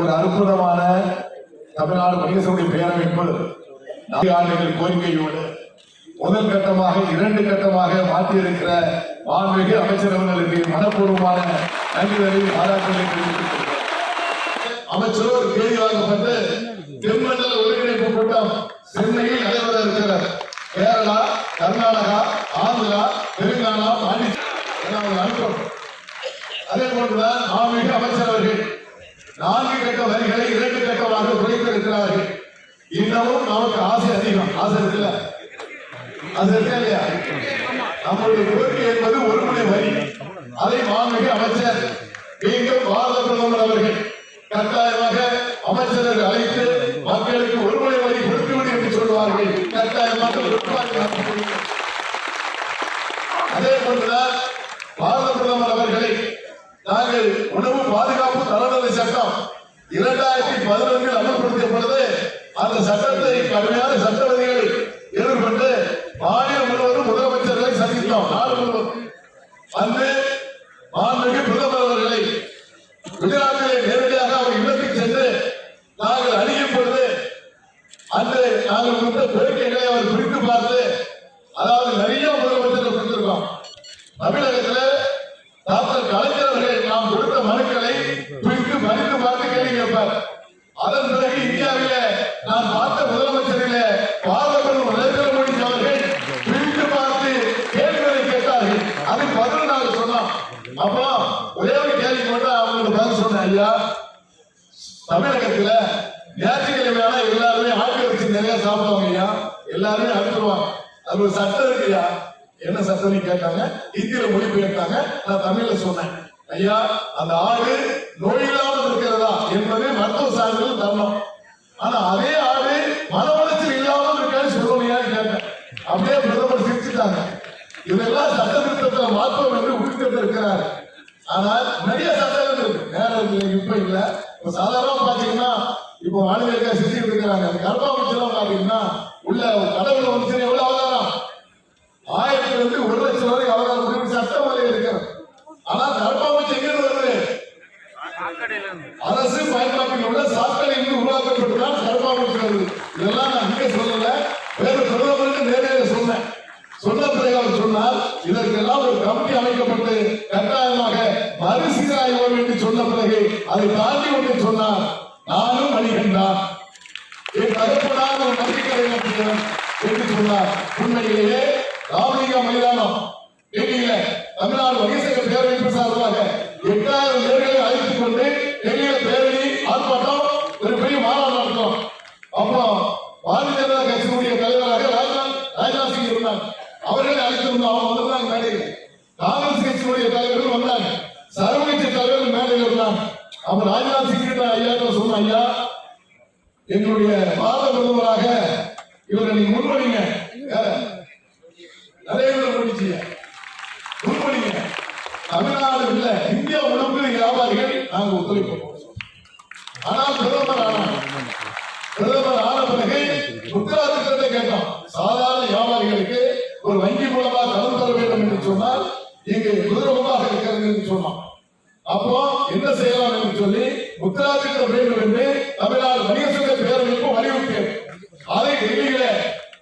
ஒரு அற்புதமான தமிழ்நாடு வணிக சபை பேரமைப்பு 4 ஆண்டுகள் கோரிக்கையோடு முதல் கட்டமாக 2 கட்டமாக மாற்றியிருக்கிற மாண்புமிகு அமைச்சர் அவர்களுக்கு மனப்பூர்வமான நன்றிகளை பாராட்டுகளை தெரிவித்துக் அமைச்சரோடு தேதி வாங்கப்பட்டு தென்மண்டல ஒருங்கிணைப்பு கூட்டம் சென்னையில் நடைபெற இருக்கிறார். கேரளா, கர்நாடகா, ஆந்திரா, தெலுங்கானா, பாண்டிச்சேரி. அதே போன்றுதான் மாண்புமிகு அமைச்சர் அவர்கள் 4 கட்ட வரிகளை 2 கட்டமாக குறைத்திருக்கிறார்கள். இன்னமும் நமக்கு ஆசை அதிகம். ஆசை இருக்குல்ல? அது இருக்கா இல்லையா? நம்முடைய கோரிக்கை என்பது ஒருமுனை வரி. அதை மாண்புமிகு அமைச்சர் மீண்டும் பாரத பிரதமர் அவர்கள் கட்டாயமாக அமைச்சர்கள் அழைத்து மக்களுக்கு ஒருமுனை வரி கொடுத்துவிடு என்று சொல்வார்கள். கட்டாயமாக அதே போன்றுதான் பாரத பிரதமர் அவர்களை நாங்கள் உணவு பாதுகாப்பு தரநிலை சட்டம் 2011 அமல்படுத்திய பொழுது அந்த சட்டத்தை கடுமையான சட்ட விதிகளை எதிர்கொண்டு மாநிலம் முழுவதும் முதலமைச்சர்களை சந்தித்தோம். நாடு முழுவதும் வந்து மாண்புமிகு பிரதமர் அவர்களை குஜராத்திலே நேரடியாக அவர் இல்லத்துக்கு சென்று நாங்கள் அணுகிய பொழுது அன்று நாங்கள் கொடுத்த கோரிக்கைகளை அவர் பிரித்து பார்த்து, அதாவது நிறைய முதலமைச்சர்கள் கொடுத்திருக்கோம். தமிழகத்தில் டாக்டர் கலைஞர் அவர்கள் நாம் கொடுத்த மனுக்களை பிரித்து மதித்து பார்த்து கேள்வி கேட்பார். அதன் பிறகு இந்தியாவிலே நான் பார்த்த முதலமைச்சரிலே பாரத பிரதமர் நரேந்திர மோடி அவர்கள் பிரித்து பார்த்து கேள்விகளை கேட்டார்கள். அதுக்கு பதில் நாங்கள் சொன்னோம். அப்போ ஒரே ஒரு கேள்வி மட்டும் அவங்களுக்கு பதில் சொன்னேன். ஐயா, தமிழகத்துல ஞாயிற்றுக்கிழமையான எல்லாருமே ஆட்டு வச்சு நிறைய சாப்பிடுவாங்க. ஐயா, எல்லாருமே அனுப்பிடுவாங்க. அது ஒரு சட்டம் இருக்குயா. என்ன சட்டம் கேட்டாங்க. இந்தியில மொழிபெயர்த்தாங்க. நான் தமிழ்ல சொன்னேன். ஐயா, அந்த ஆடு நோய் இல்லாமல் இருக்கிறதா என்பது மருத்துவ சான்றிதழ் தரணும். ஆனா அதே ஆடு மன உளைச்சல் இல்லாமல் இருக்கான்னு சொல்லணும்னு கேட்டேன். அப்படியே பிரதமர் சிரிச்சுட்டாங்க. இதெல்லாம் சட்ட திருத்தத்தில் மாற்றம் என்று உறுதிட்டு இருக்கிறார். ஆனால் நிறைய சட்டங்கள் இருக்கு. நேரம் இப்ப இல்ல. இப்ப சாதாரணமா பாத்தீங்கன்னா இப்போ மாநில செஞ்சுட்டு இருக்கிறாங்க. கர்ப்பாம்பூச்சிலாம் பாத்தீங்கன்னா உள்ள கடவுள் வந்துச்சு எவ்வளவு அவதாரம் 1000 இருந்து 1 லட்சம் வரை அவதாரம் சட்டம் வரை இருக்கிறது. ஆனா கர்ப்பாம்பூச்சி எங்க வருது? அரசு பயன்பாட்டில் உள்ள சாக்கடை இருந்து உருவாக்கப்பட்டுதான் கர்ப்பாம்பூச்சி வருது. இதெல்லாம் நான் இங்கே சொல்லல, வேற பிரதமருக்கு நேரடியாக சொன்னேன். சொன்ன பிறகு அவர் சொன்னார், இதற்கெல்லாம் ஒரு கமிட்டி அமைக்கப்பட்டு கட்டாயமாக மறுசீராய்வோம் என்று சொன்ன பிறகு அதை தாண்டி ஒன்று சொன்னார். நானும் மணிகண்டான் என் தகப்பனாக ஒரு நம்பிக்கை என்று சொன்னார். உண்மையிலேயே ராமலிங்க மைதானம் டெல்லியில தமிழ்நாடு வணிக பேரமைப்பு சார்பாக 8000 பேர்களை அழைத்துக் கொண்டு டெல்லியில பேரணி ஆர்ப்பாட்டம் ஒரு பெரிய மாநாடு நடத்தோம். அப்போ பாரதிய ஜனதா கட்சியினுடைய தலைவராக ராஜ்நாத் சிங் இருந்தாங்க. அவர்களை அழைத்திருந்தோம். அவங்க வந்திருந்தாங்க மேடையில். காங்கிரஸ் கட்சியினுடைய தலைவர்கள் வந்தாங்க. சர்வகட்சி தலைவர்கள் மேடையில் இருந்தாங்க. அப்ப ராஜ்நாத் சிங் ஐயா சொன்ன, ஐயா, எங்களுடைய பாரத பிரதமராக இவரை நீங்க முன்வரீங்க, நரேந்திர மோடிஜிய முன்வரீங்க. தமிழ்நாடு இல்ல, இந்தியா உணவு வியாபாரிகள் நாங்கள் ஒத்துழைப்போம். ஆனால் பிரதமர் ஆன பிறகு முத்ரா திட்டத்தை கேட்டோம். சாதாரண வியாபாரிகளுக்கு ஒரு வங்கி மூலமாக கடன் தர வேண்டும் என்று சொன்னால் இங்கு குதிரமாக இருக்கிறது என்று சொன்னோம். அப்போ என்ன செய்யலாம் என்று சொல்லி முத்ரா திட்டம் வேண்டும் என்று தமிழ்நாடு வணிக சங்க பேரமைப்பு வலியுறுத்தியது. அதை டெல்லியில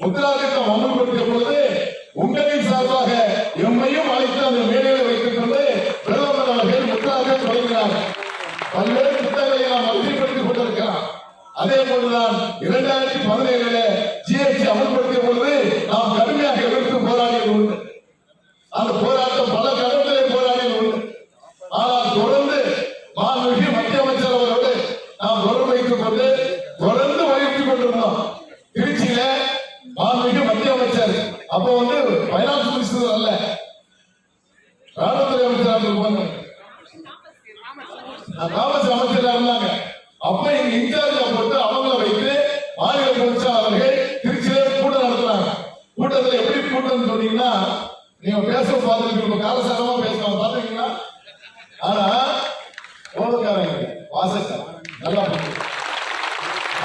முத்ரா திட்டம் அமல்படுத்திய பொழுது உங்களின் சார்பாக எம்மையும் அழைத்து அந்த மேடையில் வைத்துக் கொண்டு பிரதமர் அவர்கள் முத்ரா திட்டம் தொடங்கினார். பல்வேறு திட்டங்களை நாம் அறிமுகப்படுத்திக் கொண்டிருக்கிறார். அதே போன்றுதான் 2017 ஜிஎஸ்டி அமல்படுத்திய பொழுது நாம் கடுமையாக எதிர்த்து போராடியது உண்டு. அந்த போராட்டம் பல கடற்கரை போராடியது உண்டு. ஆனால் தொடர்ந்து மாண்புமிகு மத்திய அமைச்சர் அவரோடு நாம் தொடர்பு வைத்துக் கொண்டு தொடர்ந்து வலியுறுத்திக் கொண்டிருந்தோம். திருச்சியில மாண்புமிகு மத்திய அமைச்சர் அப்போ பைனான்ஸ் மினிஸ்டர் அல்ல, ராணுவத்துறை அமைச்சராக காமர்ஸ் அமைச்சராக இருந்தாங்க. அப்ப இங்க இன்சார்ஜ் போட்டு அவங்களை வைத்து மாநில அமைச்சர் அவர்கள் திருச்சியிலே கூட்டம் நடத்துறாங்க. கூட்டத்தில் எப்படி கூட்டம் சொன்னீங்கன்னா, நீங்க பேச பார்த்துருக்கீங்க, காலசாரமா பேசுவாங்க பாத்தீங்கன்னா. ஆனா ஓடுக்காரங்க வாசக்காரன் நல்லா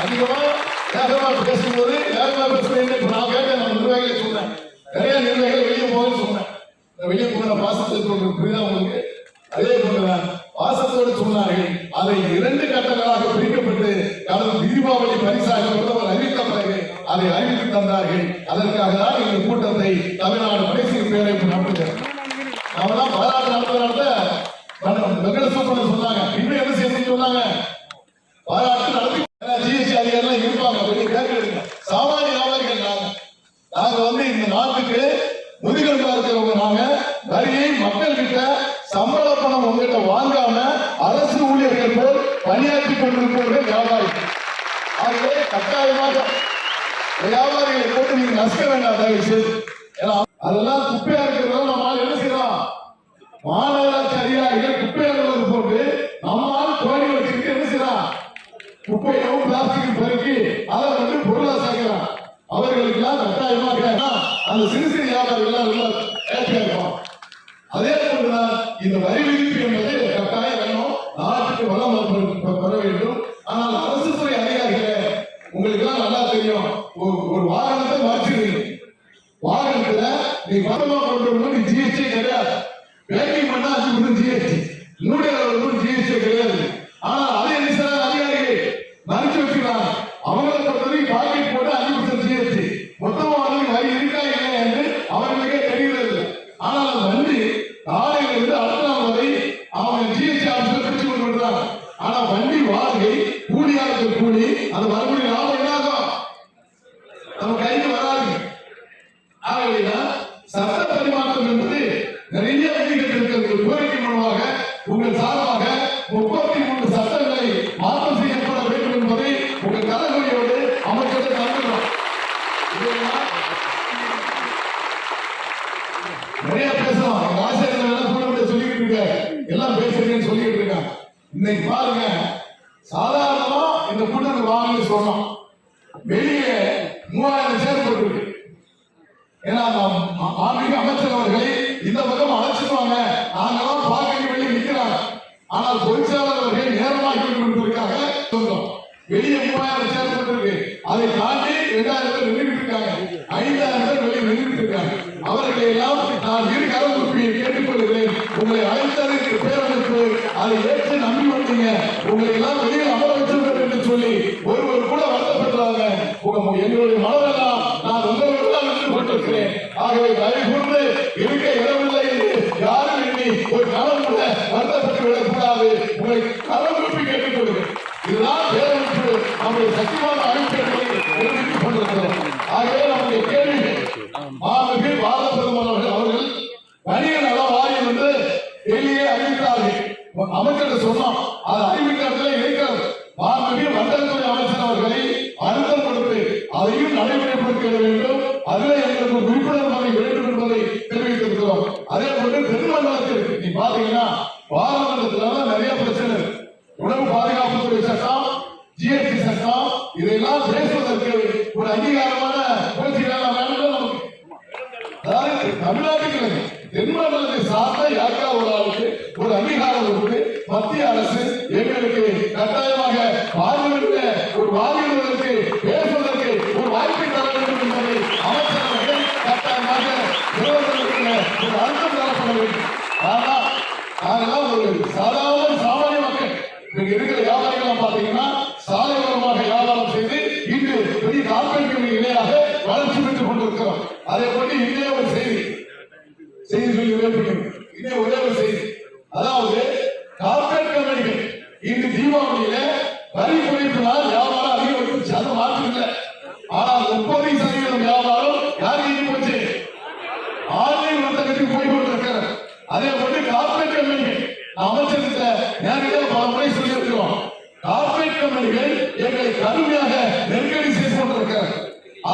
அதிகமா வேகமா பேசும்போது வேகமா பேசுறேன். நான் கேட்டேன், நான் நிர்வாகிகளை சொன்னேன், நிறைய நிர்வாகிகள் வெளியே போகணும்னு சொன்னேன். வெளியே போகிற பாசத்தை புரியுதா உங்களுக்கு? அதே போலதான் பாசத்தோடு சொன்னார்கள். அதை 2 கட்டங்களாக பிரிக்கப்பட்டு கடந்த தீபாவளி பரிசாக பிரதமர் அறிவித்த பிறகு அதை அறிவித்து தந்தார்கள். அதற்காக தான் இந்த கூட்டத்தை தமிழ்நாடு மலைசீர் பேரமைப்பு நடத்துகிறது. நாமெல்லாம் பாராட்டு நடத்த வெங்கட சூப்பர் சொன்னாங்க. இன்னும் என்ன செய்ய சொன்னாங்க? பாராட்டு நடத்தி ஜிஎஸ்டி அதிகாரிகள் இருப்பாங்க. கேட்க சாமானிய வியாபாரிகள் நாங்க இந்த நாட்டுக்கு முதுகெலும்பா இருக்கிறவங்க. நாங்க வரியை மக்கள் கிட்ட சம்பள பணம் உங்ககிட்ட வாங்காம அரசு ஊழியர்கள் போல் பணியாற்றி கொண்டிருப்பவர்கள் வியாபாரிகள். ஆகவே கட்டாயமாக வியாபாரிகளை போட்டு நீங்க நசுக்க வேண்டாம் தயவு செய்து. அதெல்லாம் குப்பையா இருக்கிறதா நம்மால் என்ன செய்யலாம்? மாநகராட்சி அதிகாரிகள் குப்பையா போட்டு நம்மால் கோடி வச்சுக்கிட்டு என்ன செய்யலாம்? குப்பையும் பிளாஸ்டிக் பெருக்கி அதை பொருளா சேர்க்கிறான். அவர்களுக்கு எல்லாம் கட்டாயமாக அந்த சிறு சிறு வியாபாரிகள் எல்லாம் ரொம்ப ஹேப்பியா இருக்கும். அதே போன்றுதான் இந்த வரி விதிப்பு என்பது கட்டாயம் வேணும். நாட்டுக்கு வளம் பெற வேண்டும். ஆனால் அரசு துறை அதிகாரிகளே, உங்களுக்கு எல்லாம் நல்லா தெரியும். ஒரு வாகனத்தை மாற்றிடுவீங்க. வாகனத்துல நீ பணமா கொண்டு ஜிஎஸ்டி கிடையாது. பேக்கிங் பண்ணா 5% ஜிஎஸ்டி, நூறு ஜிஎஸ்டி கிடையாது. ஆனா அதே அதிகாரிகள் மறைச்சு வச்சுக்கிறாங்க. அவங்களை பொறுத்தவரைக்கும் பாக்கெட் போட்டு 5% ஜிஎஸ்டி, மொத்தமா வரி இருக்கா இல்லையா என்று அவர்களுக்கே தெரிகிறது. ஆனால் அது வண்டி காலையிலிருந்து அடுத்த நாள் வரை அவங்க ஜிஎஸ்டி ஆபீஸ்ல பிடிச்சு கொண்டு வருகிறாங்க. ஆனா வண்டி வாடகை கூலியாளர்கள் கூலி அது மறுபடியும் லாபம் என்னாகும்? நம்ம கைக்கு வராது. ஆகவே சட்ட பரிமாற்றம் என்பது நிறைய விதிகள் இருக்கிறது. கோரிக்கை மூலமாக உங்கள் சார்பாக 33 சட்டங்களை மாற்றம் செய்யப்பட வேண்டும் என்பதை உங்கள் கலங்கரையோடு அமைச்சரை தந்துள்ளோம். நிறைய பேசலாம். எங்க ஆசிரியர்கள் கூட சொல்லிட்டு இருக்காங்க, எல்லாம் பேசுறேன்னு சொல்லிட்டு இருக்காங்க. இன்னைக்கு பாருங்க, சாதாரணமா இந்த கூட்டத்துக்கு வாங்கன்னு சொன்னோம். வெளியே 3000 சேர் போட்டு ஏன்னா மாண்புமிகு அமைச்சர் அவர்களை இந்த பக்கம் அழைச்சிருவாங்க. நாங்கெல்லாம் பார்க்க வெளியே நிற்கிறாங்க. ஆனால் பொதுச்செயலாளர் அவர்கள் நேரமாக கொண்டிருக்காங்க. வெளியே 3000 சேர் போட்டிருக்கு. அதை தாண்டி 2000 பேர் நின்றுட்டு இருக்காங்க. 5000 பேர் வெளியே நின்றுட்டு இருக்காங்க. அவர்களை எல்லாம் நான் இரு கரம் குப்பி கேட்டுக்கொள்கிறேன். உங்களை அழைத்ததற்கு பேரமைப்பு அதை ஏற்று நம்பி வந்தீங்க. உங்களை எல்லாம் வெளியில் அமர வச்சிருக்கிறேன் என்று சொல்லி ஒருவர் கூட வருத்தப்படுறாங்க. எங்களுடைய மனதெல்லாம் நான் உங்களோடு தான் நின்று கொண்டிருக்கிறேன். ஆகவே தயவு கூர்ந்து இருக்க இடமில்லை என்று யாரும் எண்ணி ஒரு கரம் கூட வருத்தப்பட்டு விடக்கூடாது. உங்களை கரம் குப்பி கேட்டுக்கொள்கிறேன். இதுதான் பேரமைப்பு நம்முடைய சக்திவான அமைப்பை தெரிவித்துக் கொண்டிருக்கிறோம். ஆகவே நம்முடைய கேள்வி மாண்புமிகு பாரத பிரதமர் அவர்கள் வணிக நல வாரியம் என்று வெளியே அறிவித்தார்கள். அமைச்சர் சொன்னோம், அது அறிவிக்கிறதுல இருக்கிறது. மாண்புமிகு வர்த்தகத்துறை அமைச்சர் அவர்களை அழுத்தம் கொடுத்து அதையும் நடைமுறைப்படுத்த வேண்டும். அதில் எங்களுக்கு விழிப்புணர்வு வேண்டும் என்பதை தெரிவித்திருக்கிறோம். அதே போன்று தென்மண்டலத்தில் நீ பாத்தீங்கன்னா பாராளுமன்றத்தில் நிறைய பிரச்சனை. உணவு பாதுகாப்புத்துறை சட்டம், ஜிஎஸ்டி சட்டம், இதையெல்லாம் பேசுவதற்கு ஒரு அங்கீகாரமான முயற்சிகள் வேண்டும். அதாவது தமிழ்நாட்டுக்கு தென்மண்டலத்தை சார்ந்த யாருக்காவது ஒரு ஆளுக்கு ஒரு அங்கீகாரம் கொடுத்து மத்திய அரசு எங்களுக்கு கட்டாயமாக ஒரு வாதிடுவதற்கு பேசுவதற்கு ஒரு வாய்ப்பை தர வேண்டும் என்பதை அமைச்சர் அவர்கள் கட்டாயமாக ஒரு அழுத்தம் தரப்பட வேண்டும். ஆனால் நாங்கெல்லாம் ஒரு சாமானிய மக்கள். இங்க இருக்கிற வியாபாரிகள் பாத்தீங்கன்னா சாலையோரமாக வியாபாரம் செய்து இன்று பெரிய கார்பரேட் இணையாக வளர்ச்சி பெற்றுக் கொண்டிருக்கிறோம். அதே போன்று இதே ஒரு செய்தி சொல்லி இதே ஒரே ஒரு செய்தி, அதாவது கார்பரேட் கம்பெனிகள் இன்று தீபாவளியில வரி குறைப்பினால் வியாபாரம் அதிகரித்து அது மாற்றமில்லை. ஆனால் 30% வியாபாரம் யாருக்கு போச்சு? ஆன்லைன் வர்த்தகத்துக்கு போய் கொண்டிருக்கிறது. அதே போன்று கார்பரேட் கம்பெனிகள் அமைச்சர்கிட்ட நேரடியாக பல முறை சொல்லியிருக்கிறோம். கார்பரேட் கம்பெனிகள் எங்களை கடுமையாக நெருக்கடி செய்து கொண்டிருக்கிறது.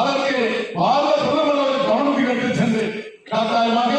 அதற்கு பாரத பிரதமர் அவர்கள் கவனத்தில் எடுத்து சென்று கட்டாயமாக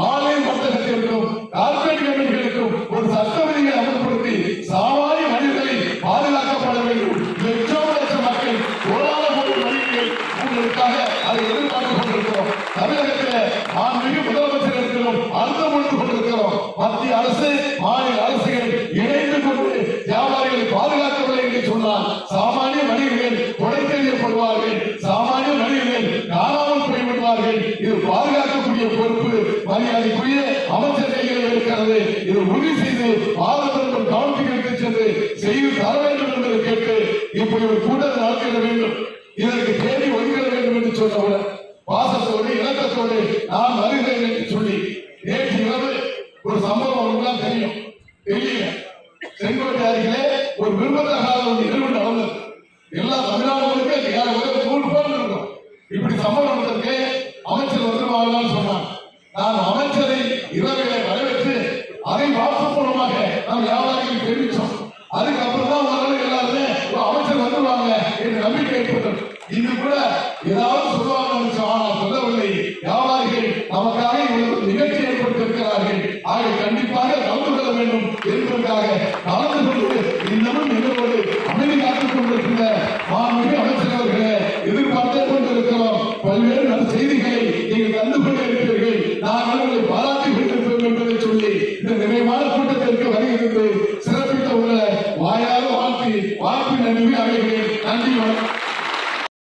ஆன்லைன் வர்த்தகத்திற்கும் கார்பரேட் கம்பெனிகளுக்கும் ஒரு சட்ட விதிகளை அமல்படுத்தி சாமானிய மனிதர்களை பாதுகாக்கப்பட வேண்டும். லட்சம் மக்கள் கோடான கோடி மனிதர்கள் உங்களுக்காக அதை எதிர்பார்த்துக் கொண்டிருக்கிறோம். தமிழகத்தில் மாண்புமிகு முதலமைச்சர் இருக்கிறோம், அர்த்தம் கொடுத்துக் கொண்டிருக்கிறோம். மத்திய அரசு மாநில அரசுகள் இணைந்து கொண்டு வியாபாரிகளை பாதுகாக்கவில்லை என்று சொன்னால் சாமானிய மனிதர்கள் கொலை செய்யப்படுவார்கள், சாமானிய மனிதர்கள் காணாமல் போய்விடுவார்கள். இது பாதுகாக்கக்கூடிய பொறுப்பு மரியாதைக்குரிய அமைச்சர் கையில் இருக்கிறது. இதை உறுதி செய்து பாரதம் கவனத்துக்கு சென்று செய்து தர வேண்டும் என்பதை கேட்டு இப்படி ஒரு கூட்டத்தை நடத்திட வேண்டும். இதற்கு தேதி ஒதுக்கிட வேண்டும் என்று சொன்னவுடன் பாசத்தோடு இலக்கத்தோடு நான் வருகிறேன் என்று சொல்லி நேற்று இரவு ஒரு சம்பவம் அவங்களுக்குலாம் தெரியும். டெல்லியில செங்கோட்டை அருகிலே ஒரு விரும்பத்தகாத ஒரு நிகழ்வு நடந்தது. எல்லா தமிழ்நாடுகளுக்கு 100 பேர் இருக்கும். இப்படி சம்பவம் நடந்ததுக்கு அமைச்சர் வந்துருவாங்கன்னு சொன்னாங்க. நான் அமைச்சரை இரவிலே வரவேற்று அதை வாட்ஸ்அப் மூலமாக நாம் வியாபாரிகள் தெரிவித்தோம். அதுக்கப்புறம் தான் ஓரளவு எல்லாருமே அமைச்சர் வந்துருவாங்க என்று நம்பிக்கை ஏற்பட்டது. இது கூட ஏதாவது சொல்லுவாங்க, ஆனால் சொல்லவில்லை. வியாபாரிகள் நமக்காக இவ்வளவு நிகழ்ச்சி ஏற்படுத்தியிருக்கிறார்கள், ஆக கண்டிப்பாக கலந்து கொள்ள வேண்டும் என்பதற்காக கலந்து கொண்டு இன்னமும் எங்களோடு அமைதி காத்துக் கொண்டிருக்கின்ற மாண்புமிகு அமைச்சர் அவர்களே, எதிர்பார்த்தே கொண்டிருக்கிறோம். பல்வேறு நல்ல செய்திகளை நீங்கள் தந்து கொண்டிருக்கிறீர்கள். நாங்கள் உங்களை பாராட்டி கொண்டிருக்கிறோம் என்பதை சொல்லி இந்த நிறைவான கூட்டத்திற்கு வருகிறது சிறப்பித்த உங்களை வாயார வாழ்த்தி நன்றி அடைகிறேன். நன்றி.